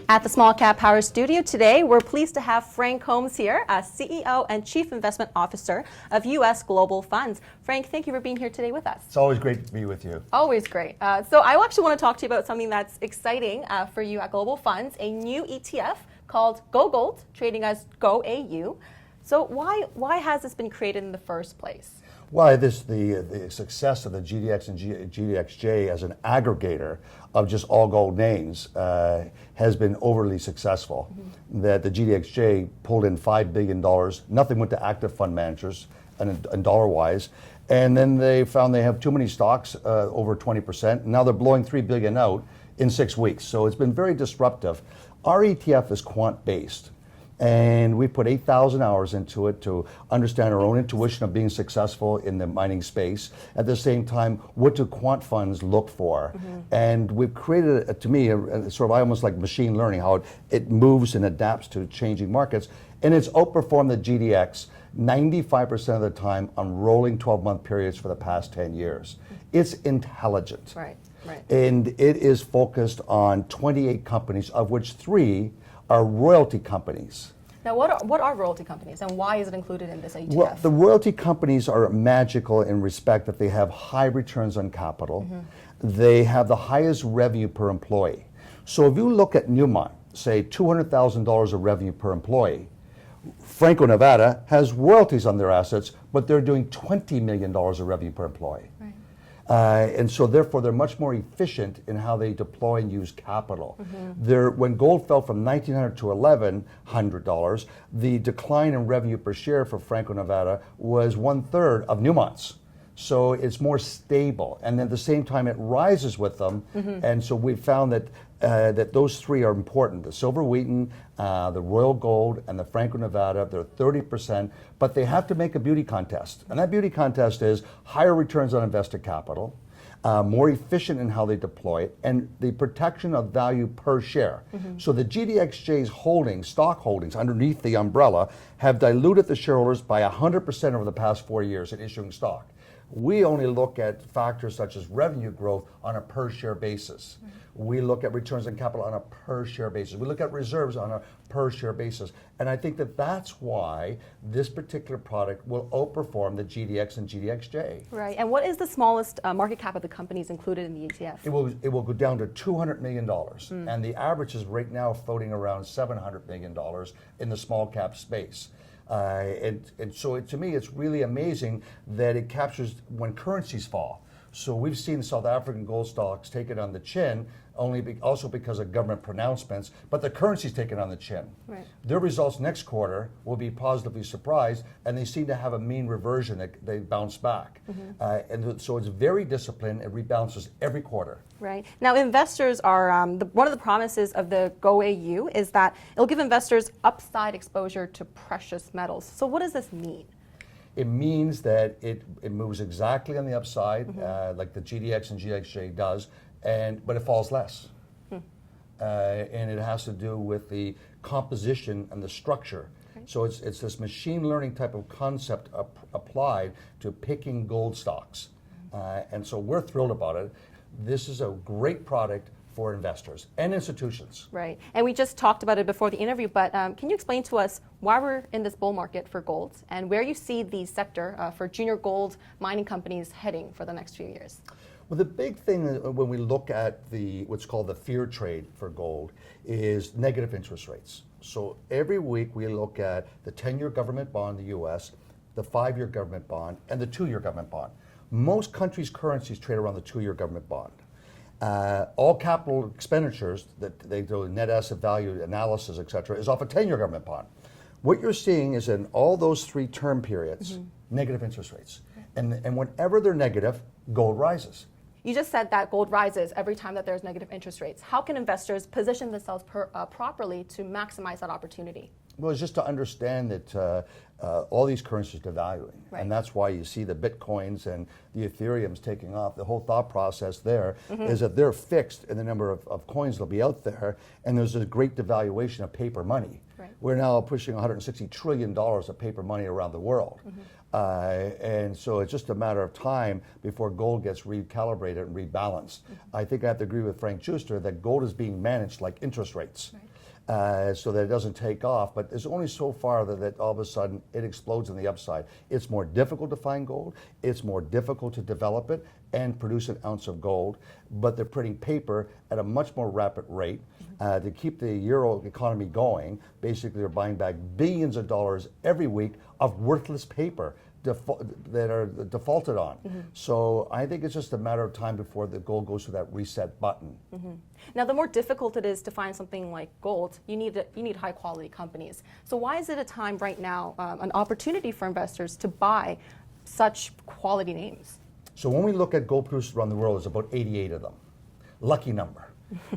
At the Small Cap Power studio today, we're pleased to have Frank Holmes here, CEO and Chief Investment Officer of U.S. Global Funds. Frank, thank you for being here today with us. It's always great to be with you. Always great. So I actually want to talk to you about something that's exciting for you at Global Funds, a new ETF called GOAU, trading as GOAU. So why has this been created in the first place? Well, the success of the GDX and GDXJ as an aggregator of just all gold names has been overly successful. Mm-hmm. That the GDXJ pulled in $5 billion, nothing went to active fund managers and dollar-wise, and then they found they have too many stocks, over 20%. Now they're blowing $3 billion out in 6 weeks. So it's been very disruptive. Our ETF is quant-based. And we put 8,000 hours into it to understand our own intuition of being successful in the mining space. At the same time, what do quant funds look for? Mm-hmm. And we've created, to me, a sort of almost like machine learning, how it moves and adapts to changing markets. And it's outperformed the GDX 95% of the time on rolling 12-month periods for the past 10 years. Mm-hmm. It's intelligent. Right. And it is focused on 28 companies, of which 3 are royalty companies. Now, what are royalty companies, and why is it included in this ETF? Well, the royalty companies are magical in respect that they have high returns on capital. Mm-hmm. They have the highest revenue per employee. So if you look at Newmont, say $200,000 of revenue per employee, Franco-Nevada has royalties on their assets, but they're doing $20 million of revenue per employee. Right. And so therefore they're much more efficient in how they deploy and use capital. Mm-hmm. When gold fell from $1,900 to $1,100, the decline in revenue per share for Franco-Nevada was 1/3 of Newmont's. So it's more stable, and at the same time it rises with them. Mm-hmm. And so we found that that those 3 are important: the Silver Wheaton, the Royal Gold, and the Franco-Nevada. They're 30%, but they have to make a beauty contest, and that beauty contest is higher returns on invested capital, more efficient in how they deploy it, and the protection of value per share. Mm-hmm. So the GDXJ's stock holdings underneath the umbrella, have diluted the shareholders by 100% over the past 4 years in issuing stock. We only look at factors such as revenue growth on a per share basis. Mm-hmm. We look at returns on capital on a per share basis. We look at reserves on a per share basis. And I think that that's why this particular product will outperform the GDX and GDXJ. Right. And what is the smallest market cap of the companies included in the ETF? It will go down to $200 million. Mm. And the average is right now floating around $700 million in the small cap space. And so to me, it's really amazing that it captures when currencies fall. So we've seen South African gold stocks take it on the chin, also because of government pronouncements, but the currency's taken on the chin. Right. Their results next quarter will be positively surprised, and they seem to have a mean reversion. They bounce back. Mm-hmm. And so it's very disciplined. It rebalances every quarter. Right. Now, investors are, one of the promises of the GOAU is that it'll give investors upside exposure to precious metals. So what does this mean? It means that it moves exactly on the upside, mm-hmm. Like the GDX and GDXJ does, but it falls less. Hmm. And it has to do with the composition and the structure. Okay. So it's this machine learning type of concept applied to picking gold stocks. And so we're thrilled about it. This is a great product for investors and institutions. Right. And we just talked about it before the interview, but can you explain to us why we're in this bull market for gold and where you see the sector for junior gold mining companies heading for the next few years? Well, the big thing when we look at what's called the fear trade for gold is negative interest rates. So every week we look at the 10-year government bond in the US, the 5-year government bond, and the 2-year government bond. Most countries' currencies trade around the 2-year government bond. All capital expenditures that they do, net asset value analysis, et cetera, is off a 10-year government bond. What you're seeing is in all those 3 term periods, mm-hmm. negative interest rates. Okay. And whenever they're negative, gold rises. You just said that gold rises every time that there's negative interest rates. How can investors position themselves properly to maximize that opportunity? Well, it's just to understand that all these currencies are devaluing. Right. And that's why you see the Bitcoins and the Ethereums taking off. The whole thought process there mm-hmm. is that they're fixed in the number of coins that'll be out there, and there's a great devaluation of paper money. Right. We're now pushing $160 trillion of paper money around the world. Mm-hmm. And so it's just a matter of time before gold gets recalibrated and rebalanced. Mm-hmm. I think I have to agree with Frank Schuster that gold is being managed like interest rates. Right. so that it doesn't take off. But there's only so far that all of a sudden it explodes on the upside. It's more difficult to find gold. It's more difficult to develop it and produce an ounce of gold. But they're printing paper at a much more rapid rate. To keep the euro economy going, basically they're buying back billions of dollars every week of worthless paper that are defaulted on. So I think it's just a matter of time before the gold goes to that reset button. Now, the more difficult it is to find something like gold, you need high quality companies. So why is it a time right now, an opportunity for investors to buy such quality names? So when we look at gold producers around the world, there's about 88 of them. Lucky number.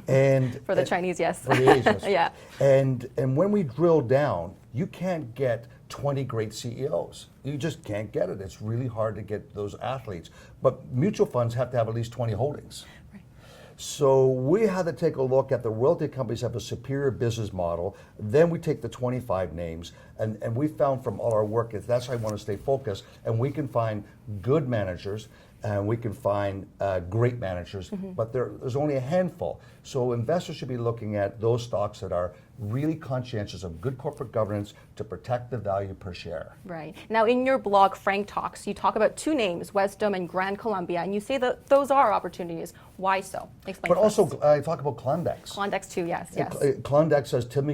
And For the Chinese, yes. For the Asians. Yeah. And when we drill down, you can't get 20 great CEOs. You just can't get it. It's really hard to get those athletes. But mutual funds have to have at least 20 holdings. Right. So we had to take a look at the royalty companies have a superior business model. Then we take the 25 names, and we found from all our work, that's why I want to stay focused, and we can find good managers, and we can find great managers, but there's only a handful. So investors should be looking at those stocks that are really conscientious of good corporate governance to protect the value per share. Right. Now, in your blog, Frank Talks, you talk about two names, Wesdome and Grand Columbia, and you say that those are opportunities. Why so? Explain. But also, I talk about Klondex. Klondex too, yes. Klondex has $10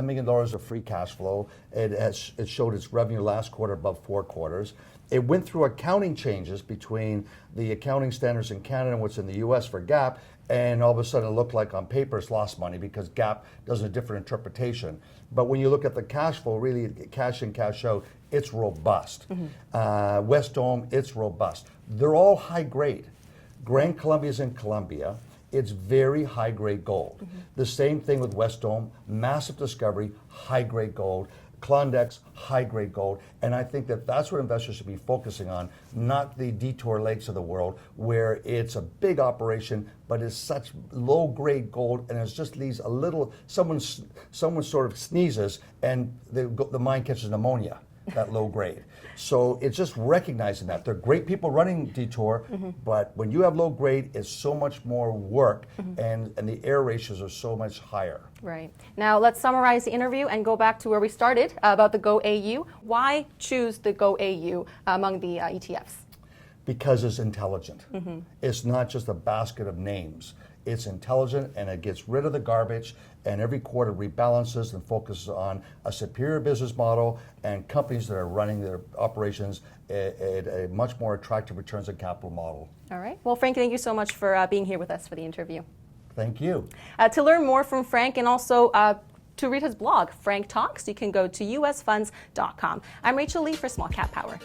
million of free cash flow. It showed its revenue last quarter above 4 quarters. It went through accounting changes between the accounting standards in Canada and what's in the US for GAAP, and all of a sudden it looked like on paper it's lost money because GAAP does a different interpretation. But when you look at the cash flow, really cash in, cash out, it's robust. Wesdome, it's robust. They're all high grade. Grand Columbia is in Colombia. It's very high grade gold. The same thing with Wesdome, massive discovery, high grade gold. Klondex, high-grade gold, and I think that's what investors should be focusing on, not the Detour Lakes of the world, where it's a big operation, but it's such low-grade gold, and it just leaves a little, someone sort of sneezes, and the mine catches pneumonia, that low grade. So it's just recognizing that. They're great people running Detour, but when you have low grade, it's so much more work, and the error ratios are so much higher. Right. Now let's summarize the interview and go back to where we started about the GOAU. Why choose the GOAU among the ETFs? Because it's intelligent. It's not just a basket of names. It's intelligent, and it gets rid of the garbage, and every quarter rebalances and focuses on a superior business model and companies that are running their operations at a much more attractive returns on capital model. All right. Well, Frank, thank you so much for being here with us for the interview. Thank you. To learn more from Frank and also to read his blog, Frank Talks, you can go to usfunds.com. I'm Rachel Lee for SmallCapPower.